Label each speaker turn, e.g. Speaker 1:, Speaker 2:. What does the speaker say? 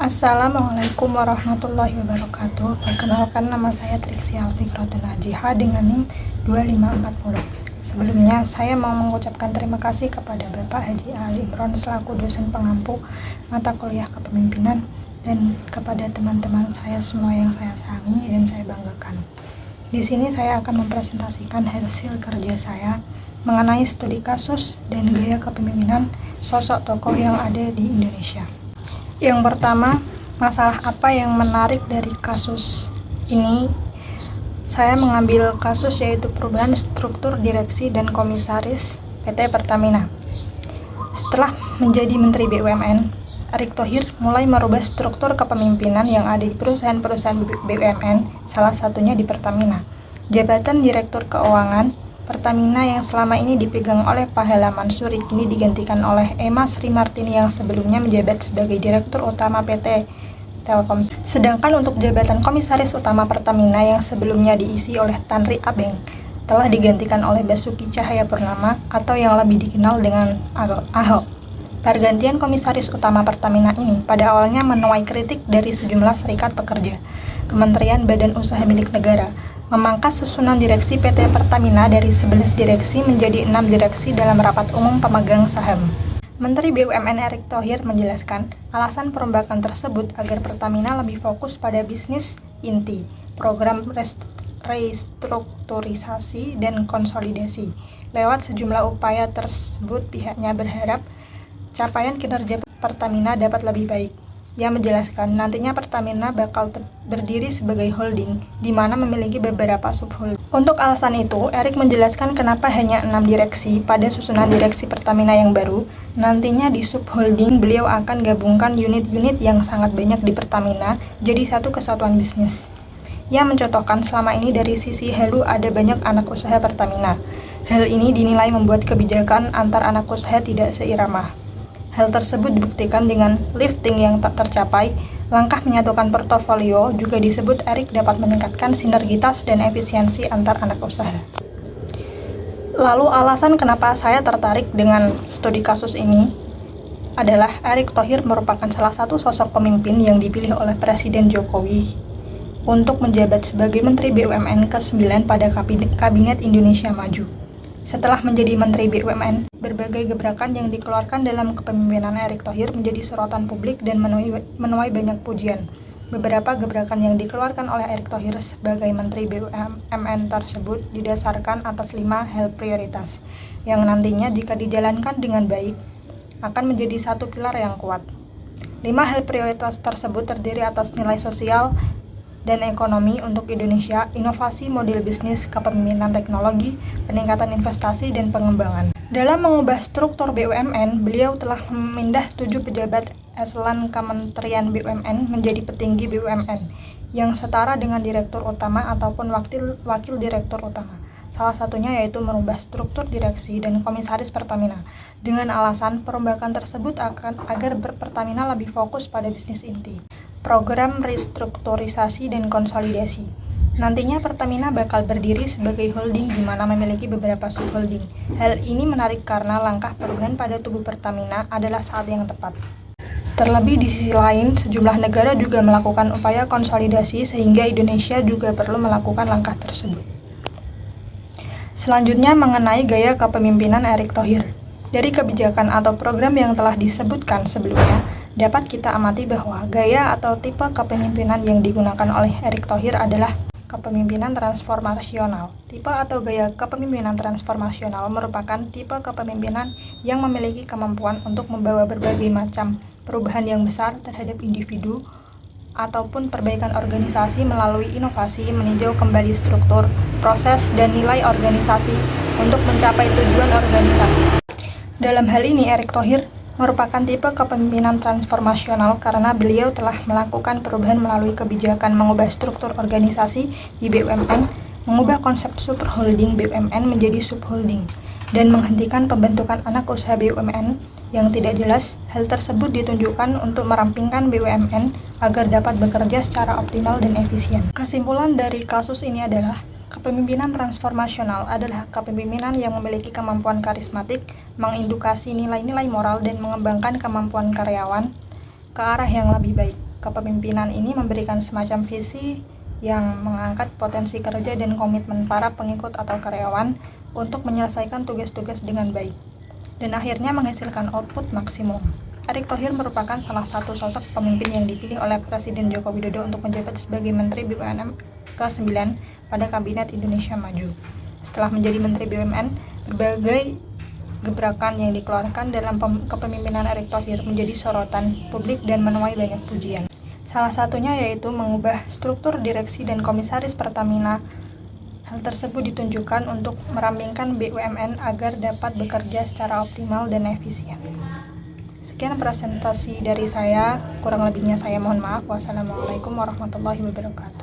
Speaker 1: Assalamualaikum warahmatullahi wabarakatuh. Perkenalkan, nama saya Triksi Alfikratun Najiha dengan NIM 2540. Sebelumnya saya mau mengucapkan terima kasih kepada Bapak Haji Ali Imron selaku dosen pengampu mata kuliah kepemimpinan dan kepada teman-teman saya semua yang saya sayangi dan saya banggakan. Di sini saya akan mempresentasikan hasil kerja saya mengenai studi kasus dan gaya kepemimpinan sosok tokoh yang ada di Indonesia. Yang pertama, masalah apa yang menarik dari kasus ini? Saya mengambil kasus yaitu perubahan struktur direksi dan komisaris PT Pertamina. Setelah menjadi Menteri BUMN, Erick Thohir mulai merubah struktur kepemimpinan yang ada di perusahaan-perusahaan BUMN, salah satunya di Pertamina. Jabatan Direktur Keuangan Pertamina yang selama ini dipegang oleh Pahala Mansuri kini digantikan oleh Emma Sri Martini yang sebelumnya menjabat sebagai Direktur Utama PT Telkom. Sedangkan untuk jabatan Komisaris Utama Pertamina yang sebelumnya diisi oleh Tanri Abeng telah digantikan oleh Basuki Cahayapurnama atau yang lebih dikenal dengan Ahok. Pergantian Komisaris Utama Pertamina ini pada awalnya menuai kritik dari sejumlah serikat pekerja, kementerian badan usaha milik negara, memangkas susunan direksi PT Pertamina dari 11 direksi menjadi 6 direksi dalam rapat umum pemegang saham. Menteri BUMN Erick Thohir menjelaskan alasan perombakan tersebut agar Pertamina lebih fokus pada bisnis inti, program restrukturisasi dan konsolidasi. Lewat sejumlah upaya tersebut pihaknya berharap capaian kinerja Pertamina dapat lebih baik. Ia menjelaskan nantinya Pertamina bakal berdiri sebagai holding di mana memiliki beberapa subholding. Untuk alasan itu, Erick menjelaskan kenapa hanya 6 direksi pada susunan direksi Pertamina yang baru. Nantinya di subholding beliau akan gabungkan unit-unit yang sangat banyak di Pertamina jadi satu kesatuan bisnis. Ia mencontohkan selama ini dari sisi hulu ada banyak anak usaha Pertamina. Hal ini dinilai membuat kebijakan antar anak usaha tidak seirama. Hal tersebut dibuktikan dengan lifting yang tak tercapai. Langkah menyatukan portofolio juga disebut Erick dapat meningkatkan sinergitas dan efisiensi antar anak usaha. Lalu alasan kenapa saya tertarik dengan studi kasus ini adalah Erick Thohir merupakan salah satu sosok pemimpin yang dipilih oleh Presiden Jokowi untuk menjabat sebagai Menteri BUMN ke-9 pada Kabinet Indonesia Maju. Setelah menjadi Menteri BUMN, berbagai gebrakan yang dikeluarkan dalam kepemimpinan Erick Thohir menjadi sorotan publik dan menuai banyak pujian. Beberapa gebrakan yang dikeluarkan oleh Erick Thohir sebagai Menteri BUMN tersebut didasarkan atas 5 hal prioritas, yang nantinya jika dijalankan dengan baik, akan menjadi satu pilar yang kuat. 5 hal prioritas tersebut terdiri atas nilai sosial dan ekonomi untuk Indonesia, inovasi model bisnis, kepemimpinan teknologi, peningkatan investasi, dan pengembangan. Dalam mengubah struktur BUMN, beliau telah memindah 7 pejabat eselon Kementerian BUMN menjadi petinggi BUMN, yang setara dengan Direktur Utama ataupun Wakil Direktur Utama. Salah satunya yaitu merubah struktur direksi dan komisaris Pertamina, dengan alasan perombakan tersebut agar Pertamina lebih fokus pada bisnis inti. Program restrukturisasi dan konsolidasi. Nantinya Pertamina bakal berdiri sebagai holding di mana memiliki beberapa subholding. Hal ini menarik karena langkah perubahan pada tubuh Pertamina adalah saat yang tepat. Terlebih di sisi lain, sejumlah negara juga melakukan upaya konsolidasi sehingga Indonesia juga perlu melakukan langkah tersebut. Selanjutnya mengenai gaya kepemimpinan Erick Thohir. Dari kebijakan atau program yang telah disebutkan sebelumnya, dapat kita amati bahwa gaya atau tipe kepemimpinan yang digunakan oleh Erick Thohir adalah kepemimpinan transformasional. Tipe atau gaya kepemimpinan transformasional merupakan tipe kepemimpinan yang memiliki kemampuan untuk membawa berbagai macam perubahan yang besar terhadap individu ataupun perbaikan organisasi melalui inovasi, meninjau kembali struktur, proses, dan nilai organisasi untuk mencapai tujuan organisasi. Dalam hal ini, Erick Thohir merupakan tipe kepemimpinan transformasional karena beliau telah melakukan perubahan melalui kebijakan mengubah struktur organisasi di BUMN, mengubah konsep superholding BUMN menjadi subholding, dan menghentikan pembentukan anak usaha BUMN yang tidak jelas. Hal tersebut ditunjukkan untuk merampingkan BUMN agar dapat bekerja secara optimal dan efisien. Kesimpulan dari kasus ini adalah kepemimpinan transformasional adalah kepemimpinan yang memiliki kemampuan karismatik, mengedukasi nilai-nilai moral, dan mengembangkan kemampuan karyawan ke arah yang lebih baik. kepemimpinan ini memberikan semacam visi yang mengangkat potensi kerja dan komitmen para pengikut atau karyawan untuk menyelesaikan tugas-tugas dengan baik, dan akhirnya menghasilkan output maksimum. Erick Thohir merupakan salah satu sosok pemimpin yang dipilih oleh Presiden Joko Widodo untuk menjabat sebagai Menteri BUMN ke-9 pada Kabinet Indonesia Maju. Setelah menjadi Menteri BUMN, berbagai gebrakan yang dikeluarkan dalam kepemimpinan Erick Thohir menjadi sorotan publik dan menuai banyak pujian. Salah satunya yaitu mengubah struktur direksi dan komisaris Pertamina. Hal tersebut ditunjukkan untuk merampingkan BUMN agar dapat bekerja secara optimal dan efisien. Sekian presentasi dari saya, kurang lebihnya saya mohon maaf. Wassalamualaikum warahmatullahi wabarakatuh.